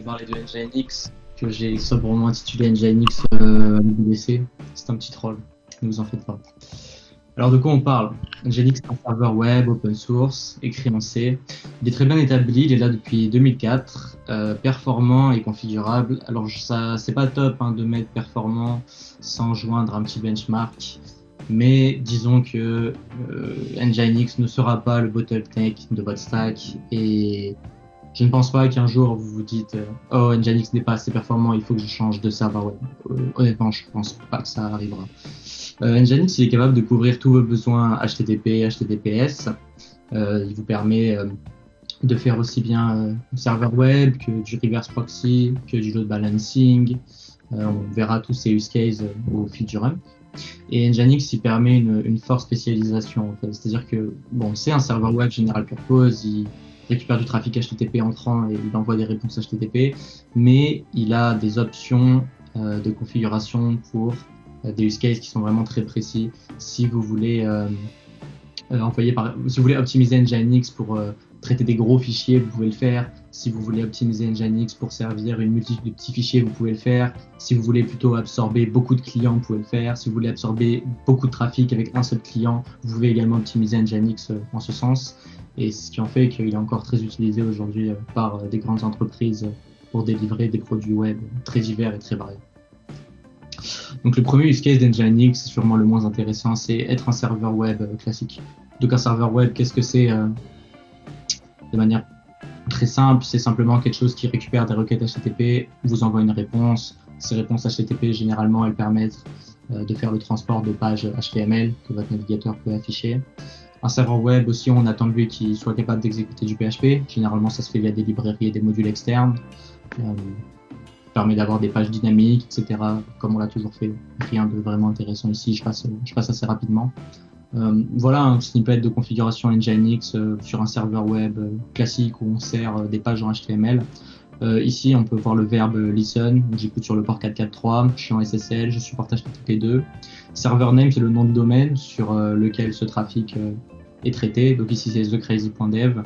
parler de Nginx, que j'ai sobrement intitulé Nginx BBC. C'est un petit troll, ne vous en faites pas. Alors de quoi on parle? Nginx est un serveur web open source, écrit en C. Il est très bien établi, il est là depuis 2004, performant et configurable. Alors ça, c'est pas top de mettre performant sans joindre un petit benchmark, mais disons que Nginx ne sera pas le bottleneck de votre stack et je ne pense pas qu'un jour vous vous dites oh, Nginx n'est pas assez performant, il faut que je change de serveur web. Honnêtement, je pense pas que ça arrivera. Nginx, il est capable de couvrir tous vos besoins HTTP, HTTPS. Il vous permet de faire aussi bien du serveur web que du reverse proxy, que du load balancing. On verra tous ces use cases au fil du run. Et Nginx, il permet une forte spécialisation. En fait. C'est-à-dire que bon, c'est un serveur web general purpose, il récupère du trafic HTTP entrant et il envoie des réponses HTTP, mais il a des options de configuration pour des use cases qui sont vraiment très précis. Si vous voulez si vous voulez optimiser Nginx pour traiter des gros fichiers, vous pouvez le faire. Si vous voulez optimiser Nginx pour servir une multitude de petits fichiers, vous pouvez le faire. Si vous voulez plutôt absorber beaucoup de clients, vous pouvez le faire. Si vous voulez absorber beaucoup de trafic avec un seul client, vous pouvez également optimiser Nginx en ce sens. Et ce qui en fait qu'il est encore très utilisé aujourd'hui par des grandes entreprises pour délivrer des produits web très divers et très variés. Donc le premier use case d'Nginx, sûrement le moins intéressant, c'est être un serveur web classique. Donc un serveur web, qu'est-ce que c'est de manière très simple, c'est simplement quelque chose qui récupère des requêtes HTTP, vous envoie une réponse. Ces réponses HTTP, généralement, elles permettent de faire le transport de pages HTML que votre navigateur peut afficher. Un serveur web aussi, on attend de lui qu'il soit capable d'exécuter du PHP. Généralement, ça se fait via des librairies et des modules externes. Permet d'avoir des pages dynamiques, etc. Comme on l'a toujours fait. Rien de vraiment intéressant ici, je passe assez rapidement. Voilà un snippet de configuration Nginx sur un serveur web classique où on sert des pages en HTML. Ici, on peut voir le verbe listen. J'écoute sur le port 443, je suis en SSL, je supporte HTTP2. Server name, c'est le nom de domaine sur lequel ce trafic est traité. Donc ici, c'est thecrazy.dev.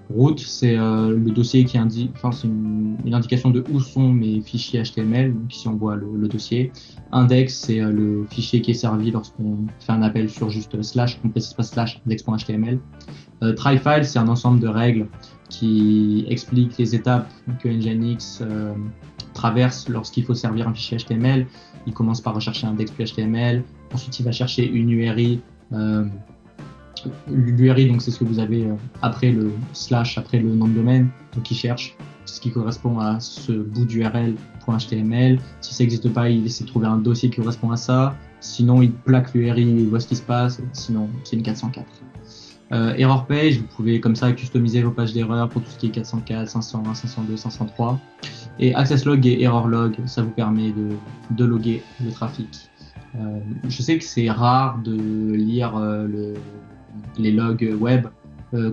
Route, c'est le dossier qui indique, c'est une indication de où sont mes fichiers HTML. Donc ici, on voit le dossier. Index, c'est le fichier qui est servi lorsqu'on fait un appel sur juste slash, on ne précise pas slash, index.html. Try-file, c'est un ensemble de règles qui expliquent les étapes que Nginx traverse lorsqu'il faut servir un fichier HTML. Il commence par rechercher index.html, ensuite il va chercher une URI. L'URI, donc c'est ce que vous avez après le slash, après le nom de domaine. Donc il cherche ce qui correspond à ce bout d'URL.html. Si ça n'existe pas, il essaie de trouver un dossier qui correspond à ça. Sinon, il plaque l'URI, il voit ce qui se passe. Sinon, c'est une 404. Error page, vous pouvez comme ça customiser vos pages d'erreur pour tout ce qui est 404, 501, 502, 503. Et access log et error log, ça vous permet de loguer le trafic. Je sais que c'est rare de lire les logs web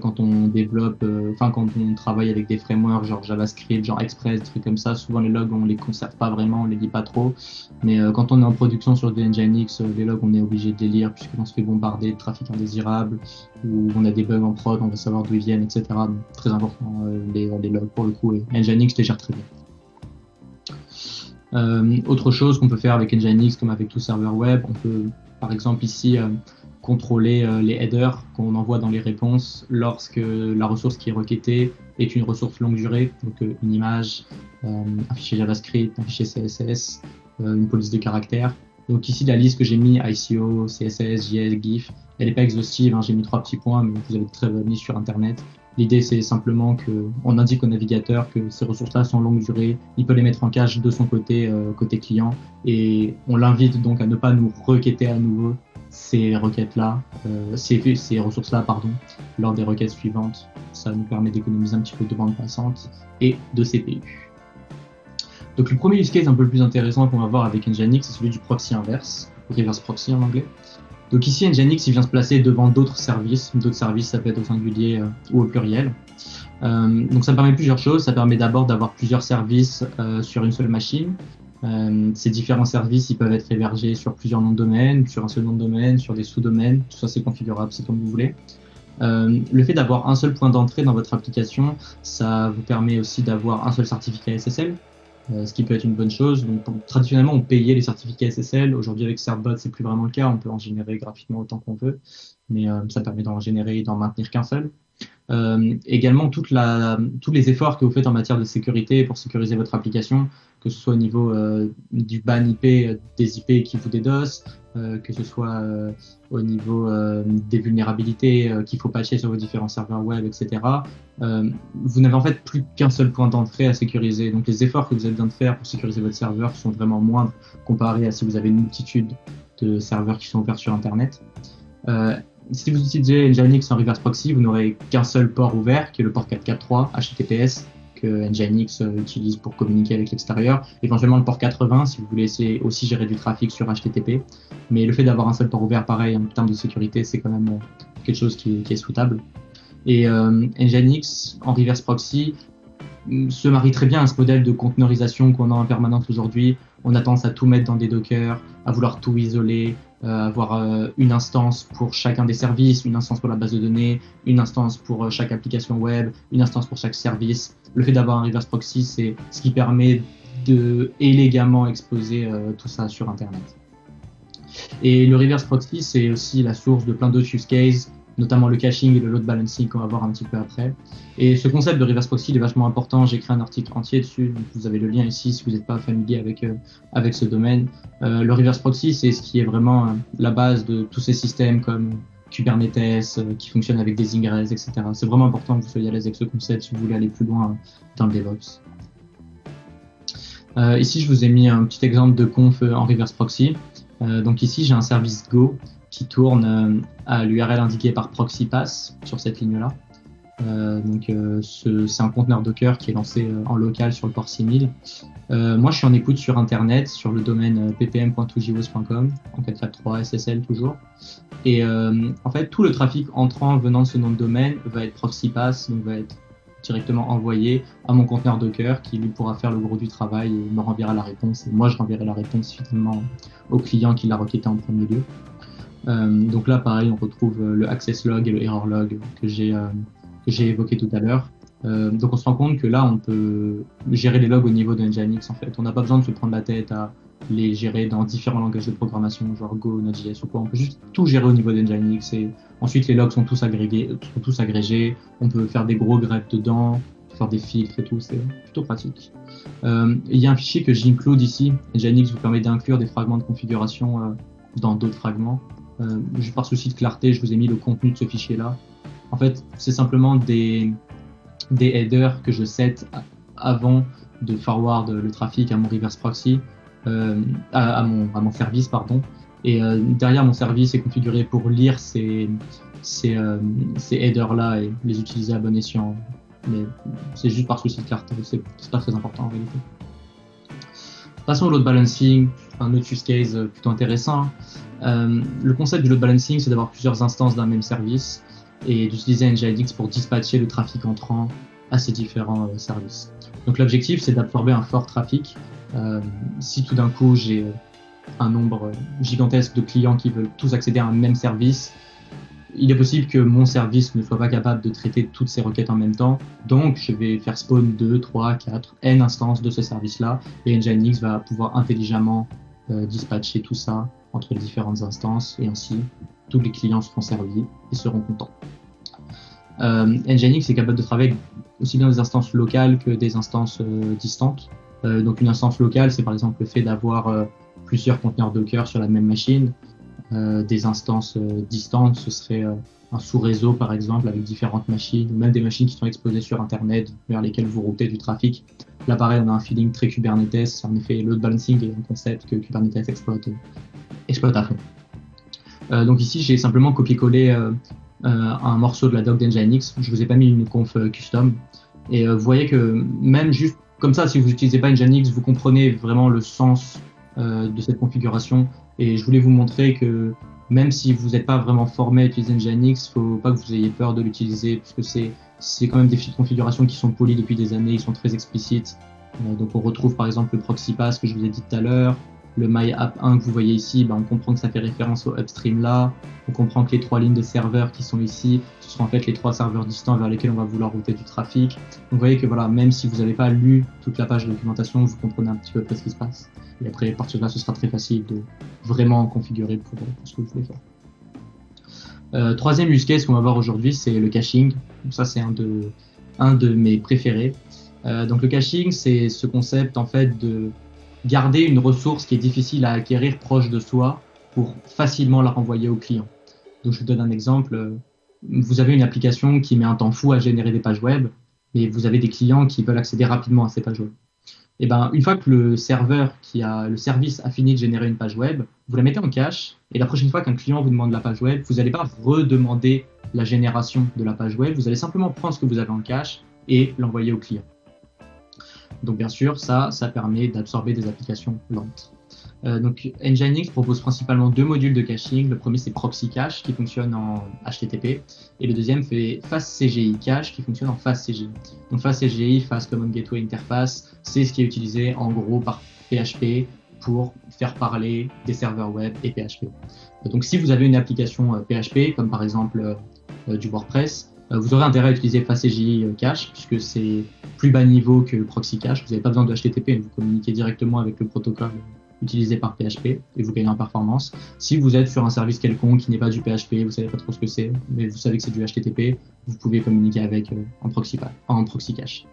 quand on développe, quand on travaille avec des frameworks genre JavaScript, genre Express, des trucs comme ça. Souvent les logs on les conserve pas vraiment, on les lit pas trop. Mais quand on est en production sur du Nginx, les logs on est obligé de les lire puisqu'on se fait bombarder de trafic indésirable ou on a des bugs en prod, on veut savoir d'où ils viennent, etc. Donc, très important les logs pour le coup. Et Nginx les gère très bien. Autre chose qu'on peut faire avec Nginx comme avec tout serveur web, on peut par exemple ici contrôler les headers qu'on envoie dans les réponses lorsque la ressource qui est requêtée est une ressource longue durée, donc une image, un fichier JavaScript, un fichier CSS, une police de caractères. Donc ici la liste que j'ai mis ICO, CSS, JS, GIF, elle n'est pas exhaustive, j'ai mis 3 petits points, mais vous avez de très bonnes listes sur internet. L'idée, c'est simplement qu'on indique au navigateur que ces ressources-là sont longue durée. Il peut les mettre en cache de son côté, côté client. Et on l'invite donc à ne pas nous requêter à nouveau ces requêtes-là, ces ressources-là, lors des requêtes suivantes. Ça nous permet d'économiser un petit peu de bande passante et de CPU. Donc le premier use case un peu plus intéressant qu'on va voir avec Nginx, c'est celui du proxy inverse, reverse proxy en anglais. Donc ici, Nginx, il vient se placer devant d'autres services. D'autres services, ça peut être au singulier ou au pluriel. Donc ça permet plusieurs choses. Ça permet d'abord d'avoir plusieurs services sur une seule machine. Ces différents services, ils peuvent être hébergés sur plusieurs noms de domaine, sur un seul nom de domaine, sur des sous-domaines. Tout ça, c'est configurable, c'est comme vous voulez. Le fait d'avoir un seul point d'entrée dans votre application, ça vous permet aussi d'avoir un seul certificat SSL, ce qui peut être une bonne chose. Donc, traditionnellement, on payait les certificats SSL. Aujourd'hui, avec Certbot, c'est plus vraiment le cas. On peut en générer gratuitement autant qu'on veut, mais ça permet d'en générer et d'en maintenir qu'un seul. Également, tous les efforts que vous faites en matière de sécurité pour sécuriser votre application, que ce soit au niveau du ban IP, des IP qui vous DDoS, que ce soit au niveau des vulnérabilités qu'il faut patcher sur vos différents serveurs web, etc. Vous n'avez en fait plus qu'un seul point d'entrée à sécuriser. Donc les efforts que vous avez besoin de faire pour sécuriser votre serveur sont vraiment moindres comparés à si vous avez une multitude de serveurs qui sont ouverts sur Internet. Si vous utilisez Nginx en reverse proxy, vous n'aurez qu'un seul port ouvert, qui est le port 443 HTTPS, que Nginx utilise pour communiquer avec l'extérieur. Éventuellement le port 80, si vous voulez aussi gérer du trafic sur HTTP. Mais le fait d'avoir un seul port ouvert, pareil, en termes de sécurité, c'est quand même quelque chose qui est souhaitable. Et Nginx en reverse proxy se marie très bien à ce modèle de conteneurisation qu'on a en permanence aujourd'hui. On a tendance à tout mettre dans des dockers, à vouloir tout isoler, avoir une instance pour chacun des services, une instance pour la base de données, une instance pour chaque application web, une instance pour chaque service. Le fait d'avoir un reverse proxy, c'est ce qui permet de élégamment exposer tout ça sur Internet. Et le reverse proxy, c'est aussi la source de plein d'autres use cases, notamment le caching et le load balancing qu'on va voir un petit peu après. Et ce concept de reverse proxy il est vachement important. J'ai écrit un article entier dessus, donc vous avez le lien ici si vous n'êtes pas familier avec ce domaine. Le reverse proxy, c'est ce qui est vraiment la base de tous ces systèmes comme Kubernetes, qui fonctionnent avec des ingress, etc. C'est vraiment important que vous soyez à l'aise avec ce concept si vous voulez aller plus loin dans le DevOps. Ici, je vous ai mis un petit exemple de conf en reverse proxy. Donc ici, j'ai un service Go qui tourne à l'URL indiquée par ProxyPass sur cette ligne-là. C'est un conteneur Docker qui est lancé en local sur le port 6000. Moi, je suis en écoute sur Internet, sur le domaine ppm.2gos.com, en 443 SSL toujours. Et en fait, tout le trafic entrant venant de ce nom de domaine va être ProxyPass, donc va être directement envoyé à mon conteneur Docker qui lui pourra faire le gros du travail et me renverra la réponse. Et moi, je renverrai la réponse finalement au client qui l'a requêté en premier lieu. Donc là, pareil, on retrouve le access log et le error log que j'ai évoqué tout à l'heure. Donc on se rend compte que là, on peut gérer les logs au niveau de Nginx en fait. On n'a pas besoin de se prendre la tête à les gérer dans différents langages de programmation, genre Go, Node.js ou quoi. On peut juste tout gérer au niveau de Nginx et ensuite les logs sont tous agrégés. On peut faire des gros greffes dedans, faire des filtres et tout, c'est plutôt pratique. Il y a un fichier que j'include ici. Nginx vous permet d'inclure des fragments de configuration dans d'autres fragments. Juste par souci de clarté, je vous ai mis le contenu de ce fichier-là. En fait, c'est simplement des headers que je set avant de forward le trafic à mon reverse proxy, à mon service, pardon. Et derrière, mon service est configuré pour lire ces headers-là et les utiliser à bon escient. Mais c'est juste par souci de clarté, c'est pas très important en réalité. Passons au load balancing, un autre use case plutôt intéressant. Le concept du load balancing, c'est d'avoir plusieurs instances d'un même service et d'utiliser Nginx pour dispatcher le trafic entrant à ces différents services. Donc l'objectif, c'est d'absorber un fort trafic. Si tout d'un coup, j'ai un nombre gigantesque de clients qui veulent tous accéder à un même service, il est possible que mon service ne soit pas capable de traiter toutes ces requêtes en même temps. Donc, je vais faire spawn 2, 3, 4, n instances de ce service-là et Nginx va pouvoir intelligemment dispatcher tout ça entre les différentes instances et ainsi tous les clients seront servis et seront contents. Nginx est capable de travailler aussi bien des instances locales que des instances distantes. Donc une instance locale, c'est par exemple le fait d'avoir plusieurs conteneurs Docker sur la même machine. Des instances distantes, ce serait un sous-réseau par exemple avec différentes machines, ou même des machines qui sont exposées sur Internet vers lesquelles vous routez du trafic. Là pareil, on a un feeling très Kubernetes. En effet, load balancing est un concept que Kubernetes exploite à fond. Donc ici, j'ai simplement copié-collé un morceau de la doc d'Nginx. Je vous ai pas mis une conf custom. Et vous voyez que même juste comme ça, si vous n'utilisez pas Nginx, vous comprenez vraiment le sens de cette configuration. Et je voulais vous montrer que même si vous n'êtes pas vraiment formé à utiliser Nginx, il ne faut pas que vous ayez peur de l'utiliser, parce que c'est quand même des fichiers de configuration qui sont polis depuis des années, ils sont très explicites. Donc on retrouve par exemple le ProxyPass que je vous ai dit tout à l'heure, le myapp1 que vous voyez ici, on comprend que ça fait référence au upstream là. On comprend que les 3 lignes de serveurs qui sont ici, ce sont en fait les 3 serveurs distants vers lesquels on va vouloir router du trafic. Donc vous voyez que voilà, même si vous n'avez pas lu toute la page de documentation, vous comprenez un petit peu ce qui se passe. Et après, à partir de là, ce sera très facile de vraiment configurer pour ce que vous voulez faire. Troisième use case qu'on va voir aujourd'hui, c'est le caching. Donc ça, c'est un de mes préférés. Donc le caching, c'est ce concept en fait de garder une ressource qui est difficile à acquérir proche de soi pour facilement la renvoyer au client. Donc je vous donne un exemple. Vous avez une application qui met un temps fou à générer des pages web, mais vous avez des clients qui veulent accéder rapidement à ces pages web. Et une fois que le serveur le service a fini de générer une page web, vous la mettez en cache, et la prochaine fois qu'un client vous demande la page web, vous n'allez pas redemander la génération de la page web, vous allez simplement prendre ce que vous avez en cache et l'envoyer au client. Donc bien sûr, ça permet d'absorber des applications lentes. Donc Nginx propose principalement 2 modules de caching. Le premier c'est Proxy Cache qui fonctionne en HTTP et le deuxième fait FastCGI Cache qui fonctionne en FastCGI. Donc FastCGI, Fast Common Gateway Interface, c'est ce qui est utilisé en gros par PHP pour faire parler des serveurs web et PHP. Donc si vous avez une application PHP comme par exemple du WordPress, vous aurez intérêt à utiliser FastCGI Cache puisque c'est plus bas niveau que Proxy Cache. Vous n'avez pas besoin de HTTP, vous communiquez directement avec le protocole utilisé par PHP et vous gagnez en performance. Si vous êtes sur un service quelconque qui n'est pas du PHP, vous savez pas trop ce que c'est, mais vous savez que c'est du HTTP, vous pouvez communiquer avec en proxy cache.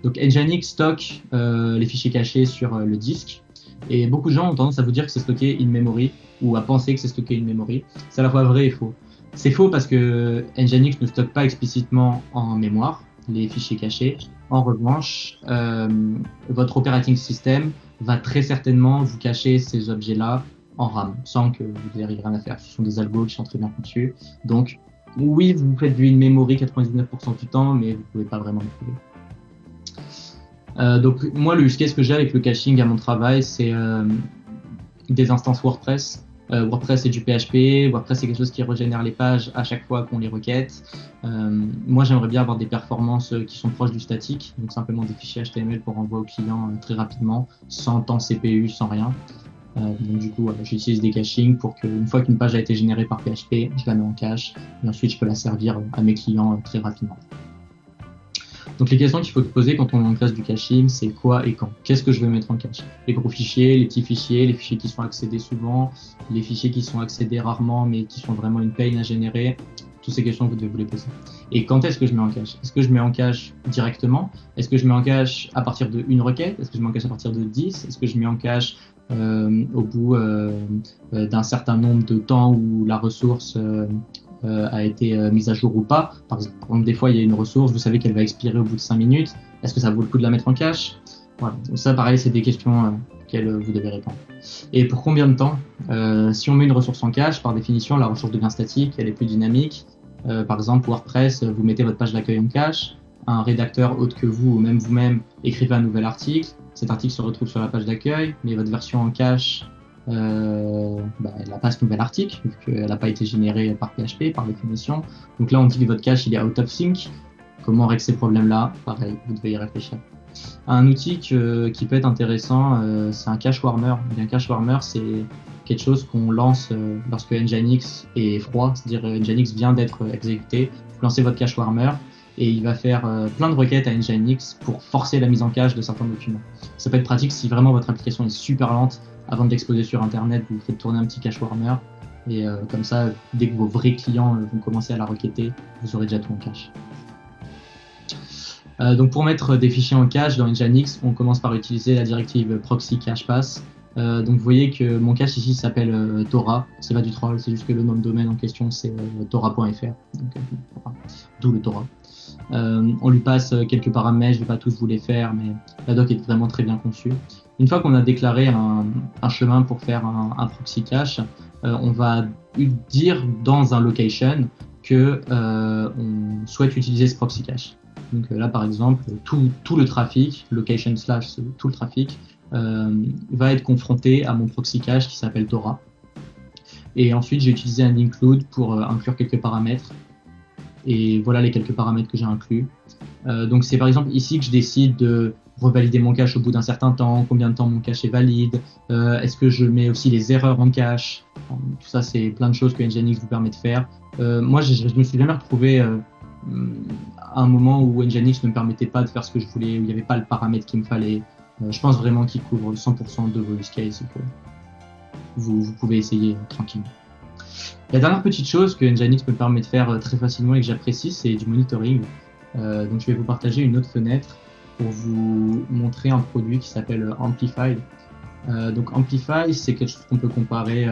Donc Nginx stocke les fichiers cachés sur le disque et beaucoup de gens ont tendance à vous dire que c'est stocké in memory ou à penser que c'est stocké in memory. C'est à la fois vrai et faux. C'est faux parce que Nginx ne stocke pas explicitement en mémoire les fichiers cachés. En revanche, votre operating system va très certainement vous cacher ces objets-là en RAM, sans que vous n'ayez rien à faire. Ce sont des algos qui sont très bien conçus. Donc, oui, vous faites du in-memory 99% du temps, mais vous ne pouvez pas vraiment le trouver. Donc, moi, le use case que j'ai avec le caching à mon travail, c'est des instances WordPress. WordPress c'est du PHP, WordPress c'est quelque chose qui régénère les pages à chaque fois qu'on les requête. Moi j'aimerais bien avoir des performances qui sont proches du statique, donc simplement des fichiers HTML pour envoyer au client très rapidement, sans temps CPU, sans rien. Donc du coup j'utilise des cachings pour qu'une fois qu'une page a été générée par PHP, je la mets en cache et ensuite je peux la servir à mes clients très rapidement. Donc les questions qu'il faut se poser quand on met en place du caching, c'est quoi et quand. Qu'est-ce que je veux mettre en cache? Les gros fichiers, les petits fichiers, les fichiers qui sont accédés souvent, les fichiers qui sont accédés rarement mais qui sont vraiment une pain à générer. Toutes ces questions, vous devez vous les poser. Et quand est-ce que je mets en cache? Est-ce que je mets en cache directement? Est-ce que je mets en cache à partir d'une requête? Est-ce que je mets en cache à partir de 10? Est-ce que je mets en cache au bout d'un certain nombre de temps où la ressource a été mise à jour ou pas? Par exemple, des fois, il y a une ressource, vous savez qu'elle va expirer au bout de 5 minutes. Est-ce que ça vaut le coup de la mettre en cache? Voilà. Donc ça, pareil, c'est des questions auxquelles vous devez répondre. Et pour combien de temps? Si on met une ressource en cache, par définition, la ressource devient statique, elle est plus dynamique. Par exemple, WordPress, vous mettez votre page d'accueil en cache, un rédacteur autre que vous, ou même vous-même, écrivez un nouvel article. Cet article se retrouve sur la page d'accueil, mais votre version en cache, elle n'a pas ce nouvel article, vu qu'elle n'a pas été générée par PHP, par définition. Donc là, on dit que votre cache, il est out of sync. Comment régler ces problèmes-là? Pareil, vous devez y réfléchir. Un outil qui peut être intéressant, c'est un cache warmer. Un cache warmer, c'est quelque chose qu'on lance lorsque Nginx est froid, c'est-à-dire Nginx vient d'être exécuté. Vous lancez votre cache warmer et il va faire plein de requêtes à Nginx pour forcer la mise en cache de certains documents. Ça peut être pratique si vraiment votre application est super lente. Avant de l'exposer sur Internet, vous faites tourner un petit cache warmer et comme ça, dès que vos vrais clients vont commencer à la requêter, vous aurez déjà tout en cache. Donc pour mettre des fichiers en cache dans Nginx, on commence par utiliser la directive proxy cache pass. Donc vous voyez que mon cache ici s'appelle Tora, c'est pas du troll, c'est juste que le nom de domaine en question c'est tora.fr, d'où le Tora. On lui passe quelques paramètres, je vais pas tous vous les faire, mais la doc est vraiment très bien conçue. Une fois qu'on a déclaré un chemin pour faire un proxy cache, on va dire dans un location que on souhaite utiliser ce proxy cache. Donc là par exemple, tout le trafic, location slash tout le trafic, va être confronté à mon proxy cache qui s'appelle Tora. Et ensuite j'ai utilisé un include pour inclure quelques paramètres. Et voilà les quelques paramètres que j'ai inclus. Donc c'est par exemple ici que je décide de revalider mon cache au bout d'un certain temps, combien de temps mon cache est valide, est-ce que je mets aussi les erreurs en cache. Tout ça, c'est plein de choses que Nginx vous permet de faire. Moi, je me suis jamais retrouvé à un moment où Nginx ne me permettait pas de faire ce que je voulais, où il n'y avait pas le paramètre qu'il me fallait. Je pense vraiment qu'il couvre 100% de vos use cases. Vous pouvez essayer tranquillement. La dernière petite chose que Nginx me permet de faire très facilement et que j'apprécie, c'est du monitoring. Donc je vais vous partager une autre fenêtre pour vous montrer un produit qui s'appelle Amplify. Donc Amplify, c'est quelque chose qu'on peut comparer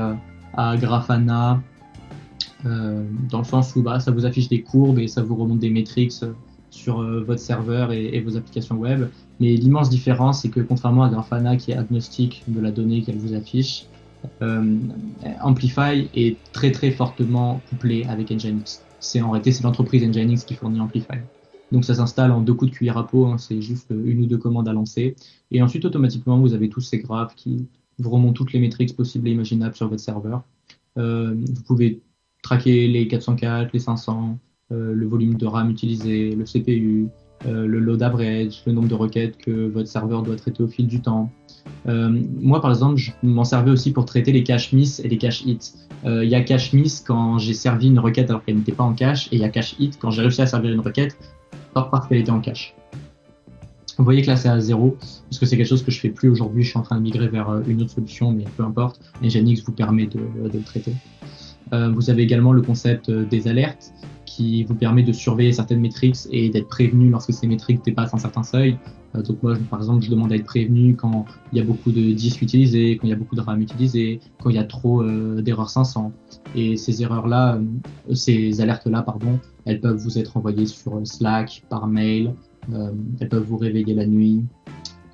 à Grafana, dans le sens où ça vous affiche des courbes et ça vous remonte des métriques sur votre serveur et vos applications web. Mais l'immense différence, c'est que contrairement à Grafana qui est agnostique de la donnée qu'elle vous affiche, Amplify est très très fortement couplé avec Nginx. En réalité, c'est l'entreprise Nginx qui fournit Amplify. Donc ça s'installe en 2 coups de cuillère à peau, c'est juste 1 ou 2 commandes à lancer. Et ensuite, automatiquement, vous avez tous ces graphes qui vous remontent toutes les métriques possibles et imaginables sur votre serveur. Vous pouvez traquer les 404, les 500, le volume de RAM utilisé, le CPU, le load average, le nombre de requêtes que votre serveur doit traiter au fil du temps. Moi, par exemple, je m'en servais aussi pour traiter les cache miss et les cache hits. Il y a cache miss quand j'ai servi une requête alors qu'elle n'était pas en cache, et il y a cache hit quand j'ai réussi à servir une requête parce qu'elle était en cache. Vous voyez que là c'est à 0, parce que c'est quelque chose que je fais plus aujourd'hui, je suis en train de migrer vers une autre solution, mais peu importe, Nginx vous permet de le traiter. Vous avez également le concept des alertes, qui vous permet de surveiller certaines métriques et d'être prévenu lorsque ces métriques dépassent un certain seuil. Donc moi, par exemple, je demande à être prévenu quand il y a beaucoup de disques utilisés, quand il y a beaucoup de RAM utilisés, quand il y a trop d'erreurs 500. Et ces erreurs-là, ces alertes-là, pardon, elles peuvent vous être envoyées sur Slack, par mail, elles peuvent vous réveiller la nuit.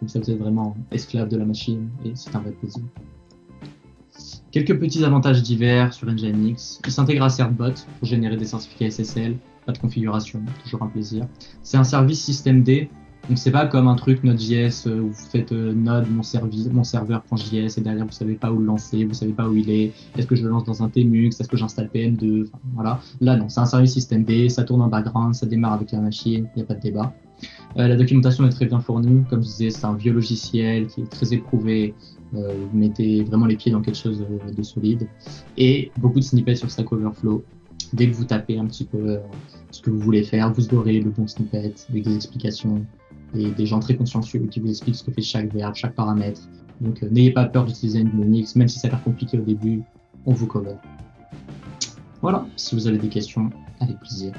Comme ça, vous êtes vraiment esclave de la machine et c'est un vrai plaisir. Quelques petits avantages divers sur Nginx. Il s'intègre à Certbot pour générer des certificats SSL, pas de configuration, toujours un plaisir. C'est un service systemd, donc c'est pas comme un truc Node.js où vous faites Node mon serveur.js et derrière vous savez pas où le lancer, vous savez pas où il est, est-ce que je le lance dans un tmux, est-ce que j'installe PM2, enfin, voilà. Là non, c'est un service systemd, ça tourne en background, ça démarre avec la machine, il n'y a pas de débat. La documentation est très bien fournie, comme je disais, c'est un vieux logiciel qui est très éprouvé. Vous mettez vraiment les pieds dans quelque chose de solide. Et beaucoup de snippets sur Stack Overflow. Dès que vous tapez un petit peu ce que vous voulez faire, vous aurez le bon snippet avec des explications et des gens très consciencieux qui vous expliquent ce que fait chaque verbe, chaque paramètre. Donc n'ayez pas peur d'utiliser Nginx, même si ça a l'air compliqué au début, on vous cover. Voilà, si vous avez des questions, avec plaisir.